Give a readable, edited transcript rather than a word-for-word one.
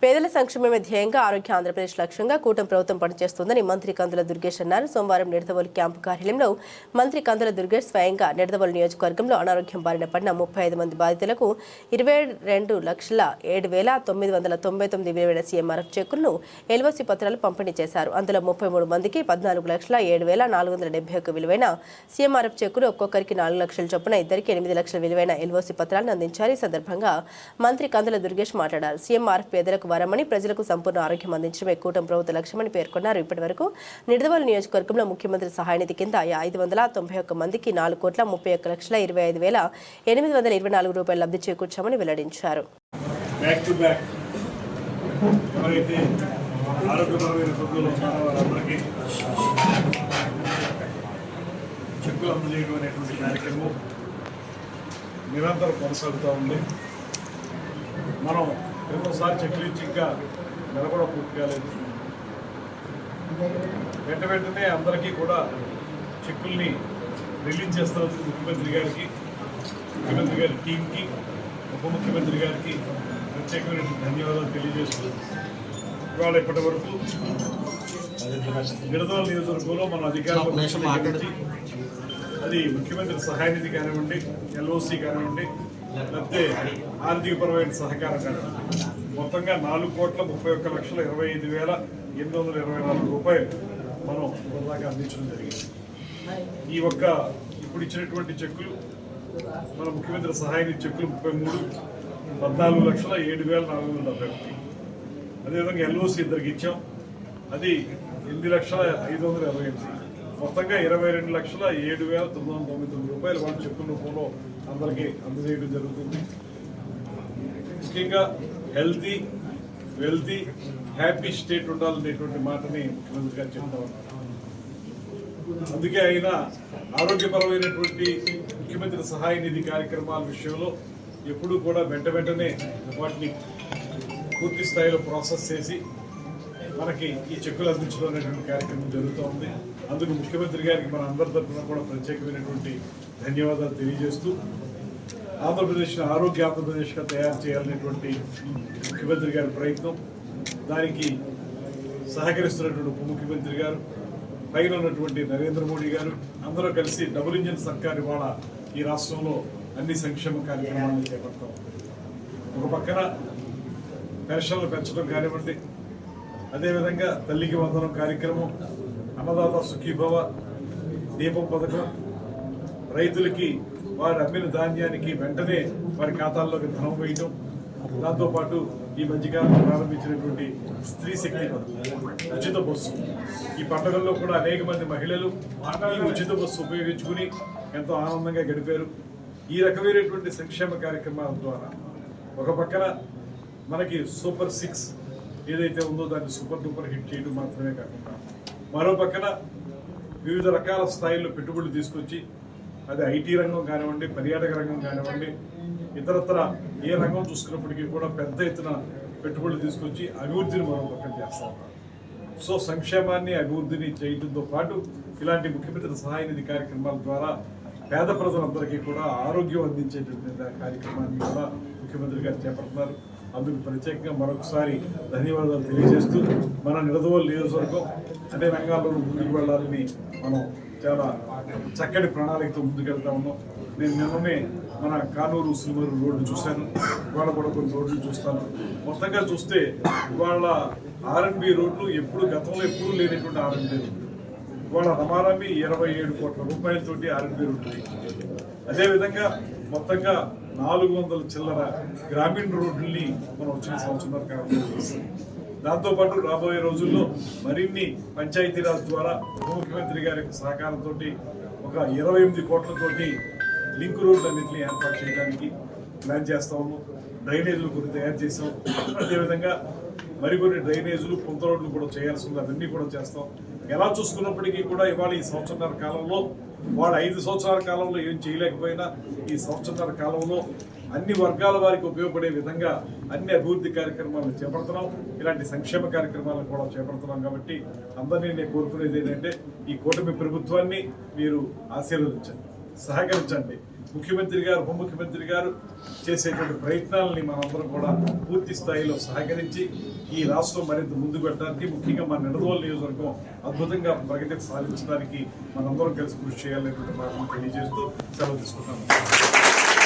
పేదల సంక్షేమమే ధ్యేయంగా ఆరోగ్య ఆంధ్రప్రదేశ్ లక్ష్యంగా కూటమి ప్రభుత్వం పనిచేస్తోందని మంత్రి కందుల దుర్గేష్ అన్నారు. సోమవారం నిడదవోలు క్యాంపు కార్యాలయంలో మంత్రి కందుల దుర్గేష్ స్వయంగా నిడదవోలు నియోజకవర్గంలో అనారోగ్యం బారిన పడిన 35 మంది బాధితులకు 22,07,999 విలువైన సీఎంఆర్ఎఫ్ చెక్కులను ఎల్ఓసి పత్రాలు పంపిణీ చేశారు. అందులో 33 మందికి 14,07,471 విలువైన సీఎంఆర్ఎఫ్ చెక్కులు, ఒక్కొక్కరికి 4 లక్షల చొప్పున ఇద్దరికి 8 లక్షల విలువైన ఎల్ఓసి పత్రాలను అందించారు. ఈ సందర్భంగా మంత్రి కందుల దుర్గేష్ మాట్లాడారు. సీఎంఆర్ఎఫ్ పేదలకు వరమని, ప్రజలకు సంపూర్ణ ఆరోగ్యం అందించడమే కూటమి ప్రభుత్వ లక్ష్యమని పేర్కొన్నారు. ఇప్పటి వరకు నిడదవోలు నియోజకవర్గంలో ముఖ్యమంత్రి సహాయ నిధి కింద 591 మందికి 4,31,25,824 రూపాయలు లబ్ధి చేకూర్చామని వెల్లడించారు. నిరంతరం కొనసాగుతూ ఉంది. మనం రెండోసారి చెక్కులు ఇచ్చి ఇంకా నెల కూడా పూర్తి కాలేదు. వెంటనే అందరికీ కూడా చెక్కుల్ని రిలీజ్ చేస్తాం. ముఖ్యమంత్రి గారికి, ముఖ్యమంత్రి గారి టీంకి, ఉప ముఖ్యమంత్రి గారికి ప్రత్యేకమైన ధన్యవాదాలు తెలియజేస్తూ ఇవాళ ఇప్పటి వరకు నిడదవోలు నియోజకవర్గంలో మన అధికారులు అది ముఖ్యమంత్రి సహాయ నిధి కానివ్వండి, ఎల్ఓసి కానివ్వండి, లేకపోతే ఆర్థికపరమైన సహకారం కానివ్వండి, మొత్తంగా 4,31,25,824 రూపాయలు మనం దాకా అందించడం జరిగింది. ఈ ఇప్పుడు ఇచ్చినటువంటి చెక్కులు మన ముఖ్యమంత్రి సహాయ నిధి చెక్కులు 33, 14,07,471. అదేవిధంగా ఎల్ఓసి ఇద్దరికి ఇచ్చాం, అది 8,05,28. మొత్తంగా 22,07,999 రూపాయలు వాళ్ళు చెక్కుల రూపంలో అందరికీ అందజేయడం జరుగుతుంది. ముఖ్యంగా హెల్తీ, వెల్తీ, హ్యాపీ స్టేట్ ఉండాలనేటువంటి మాటని ముఖ్యమంత్రి గారు చెప్తా ఉన్నారు. అందుకే ఆయన ఆరోగ్యపరమైనటువంటి ముఖ్యమంత్రి సహాయ నిధి కార్యక్రమాల విషయంలో ఎప్పుడూ కూడా వెంటనే వాటిని పూర్తి స్థాయిలో ప్రాసెస్ చేసి మనకి ఈ చెక్కులు అందించడం అనేటువంటి కార్యక్రమం జరుగుతూ ఉంది. అందుకు ముఖ్యమంత్రి గారికి మన అందరి తరఫున కూడా ప్రత్యేకమైనటువంటి ధన్యవాదాలు తెలియజేస్తూ ఆంధ్రప్రదేశ్ని ఆరోగ్య ఆంధ్రప్రదేశ్గా తయారు చేయాలనేటువంటి ముఖ్యమంత్రి గారి ప్రయత్నం, దానికి సహకరిస్తున్నటువంటి ఉప ముఖ్యమంత్రి గారు, పైన ఉన్నటువంటి నరేంద్ర మోడీ గారు అందరూ కలిసి డబుల్ ఇంజిన్ సర్కార్ ఇవాళ ఈ రాష్ట్రంలో అన్ని సంక్షేమ కార్యక్రమాలను చేపడతాం. ఒక పక్కన పెన్షన్లు పెంచడం కానివ్వండి, అదేవిధంగా తల్లికి వందనం కార్యక్రమం, అన్నదాత సుఖీభవ, దీపం పథకం, రైతులకి వారు అమ్మిన ధాన్యానికి వెంటనే వారి ఖాతాల్లోకి ధనం వేయడం, దాంతోపాటు ఈ మధ్యకాలంలో ప్రారంభించినటువంటి స్త్రీ శక్తి ఉచిత బస్సు, ఈ పండుగల్లో కూడా అనేక మంది మహిళలు ఈ ఉచిత బస్సు ఉపయోగించుకుని ఎంతో ఆనందంగా గడిపారు. ఈ రకమైనటువంటి సంక్షేమ కార్యక్రమాల ద్వారా ఒక పక్కన మనకి సూపర్ 6 ఏదైతే ఉందో దాన్ని సూపర్ డూపర్ హిట్ చేయడం మాత్రమే కాకుండా, మరో పక్కన వివిధ రకాల స్థాయిల్లో పెట్టుబడులు తీసుకొచ్చి, అది ఐటీ రంగం కానివ్వండి, పర్యాటక రంగం కానివ్వండి, ఇతరత్ర ఏ రంగం చూసుకున్నప్పటికీ కూడా పెద్ద ఎత్తున పెట్టుబడులు తీసుకొచ్చి అభివృద్ధిని మరో పక్కన చేస్తా ఉన్నారు. సో సంక్షేమాన్ని, అభివృద్ధిని చేయడంతో పాటు ఇలాంటి ముఖ్యమంత్రి సహాయ నిధి కార్యక్రమాల ద్వారా పేద ప్రజలందరికీ కూడా ఆరోగ్యం అందించేటువంటి కార్యక్రమాన్ని కూడా ముఖ్యమంత్రి గారు చేపడుతున్నారు. అందుకు ప్రత్యేకంగా మరొకసారి ధన్యవాదాలు తెలియజేస్తూ మన నిడదవోలు నియోజకవర్గం అన్ని రంగాల్లో ముందుకు వెళ్ళాలని మనం చాలా చక్కటి ప్రణాళికతో ముందుకెళ్తా ఉన్నాం. నేను నిన్ననే మన కానూరు సిల్వర్ రోడ్డు చూశాను, ఇవాళ కూడా కొన్ని రోడ్లు చూస్తాను. మొత్తంగా చూస్తే ఇవాళ ఆర్ఎన్బి రోడ్లు గతంలో ఎప్పుడూ లేనటువంటి ఆర్ఎన్బి రోడ్లు, ఇవాళ రమారమి 27 కోట్ల రూపాయలతోటి ఆర్ఎన్బి రోడ్లు. అదేవిధంగా మొత్తంగా 400 చిల్లర గ్రామీణ రోడ్లని మనం వచ్చిన సంవత్సరం కాలం చేస్తాం. దాంతోపాటు రాబోయే రోజుల్లో మరిన్ని పంచాయతీరాజ్ ద్వారా ఉప ముఖ్యమంత్రి గారి సహకారంతో ఒక 28 కోట్లతోటి లింక్ రోడ్లన్నింటినీ ఏర్పాటు చేయడానికి ప్లాన్ చేస్తా ఉన్నాం. డ్రైనేజీలు కొన్ని తయారు చేసాం. అదేవిధంగా మరికొన్ని డ్రైనేజీలు, పుంత రోడ్లు కూడా చేయాల్సి ఉంది, అవన్నీ కూడా చేస్తాం. ఎలా చూసుకున్నప్పటికీ కూడా ఇవాళ ఈ సంవత్సరాల కాలంలో వాళ్ళు 5 సంవత్సరాల కాలంలో ఏం చేయలేకపోయినా ఈ సంవత్సరాల కాలంలో అన్ని వర్గాల వారికి ఉపయోగపడే విధంగా అన్ని అభివృద్ధి కార్యక్రమాలను చేపడుతున్నాం. ఇలాంటి సంక్షేమ కార్యక్రమాలను కూడా చేపడుతున్నాం. కాబట్టి అందరినీ నేను కోరుకునేది ఏంటంటే ఈ కూటమి ప్రభుత్వాన్ని మీరు ఆశీర్వదించండి, సహకరించండి. ముఖ్యమంత్రి గారు, ఉప ముఖ్యమంత్రి గారు చేసేటువంటి ప్రయత్నాలని మనందరం కూడా పూర్తి స్థాయిలో సహకరించి ఈ రాష్ట్రం మరింత ముందుకు పెట్టడానికి, ముఖ్యంగా మన నిడదవోలు నియోజకవర్గం అద్భుతంగా ప్రగతి సాధించడానికి మనందరం కలిసి కృషి చేయాలనేటువంటి మాటను తెలియజేస్తూ సెలవు తీసుకుంటాము.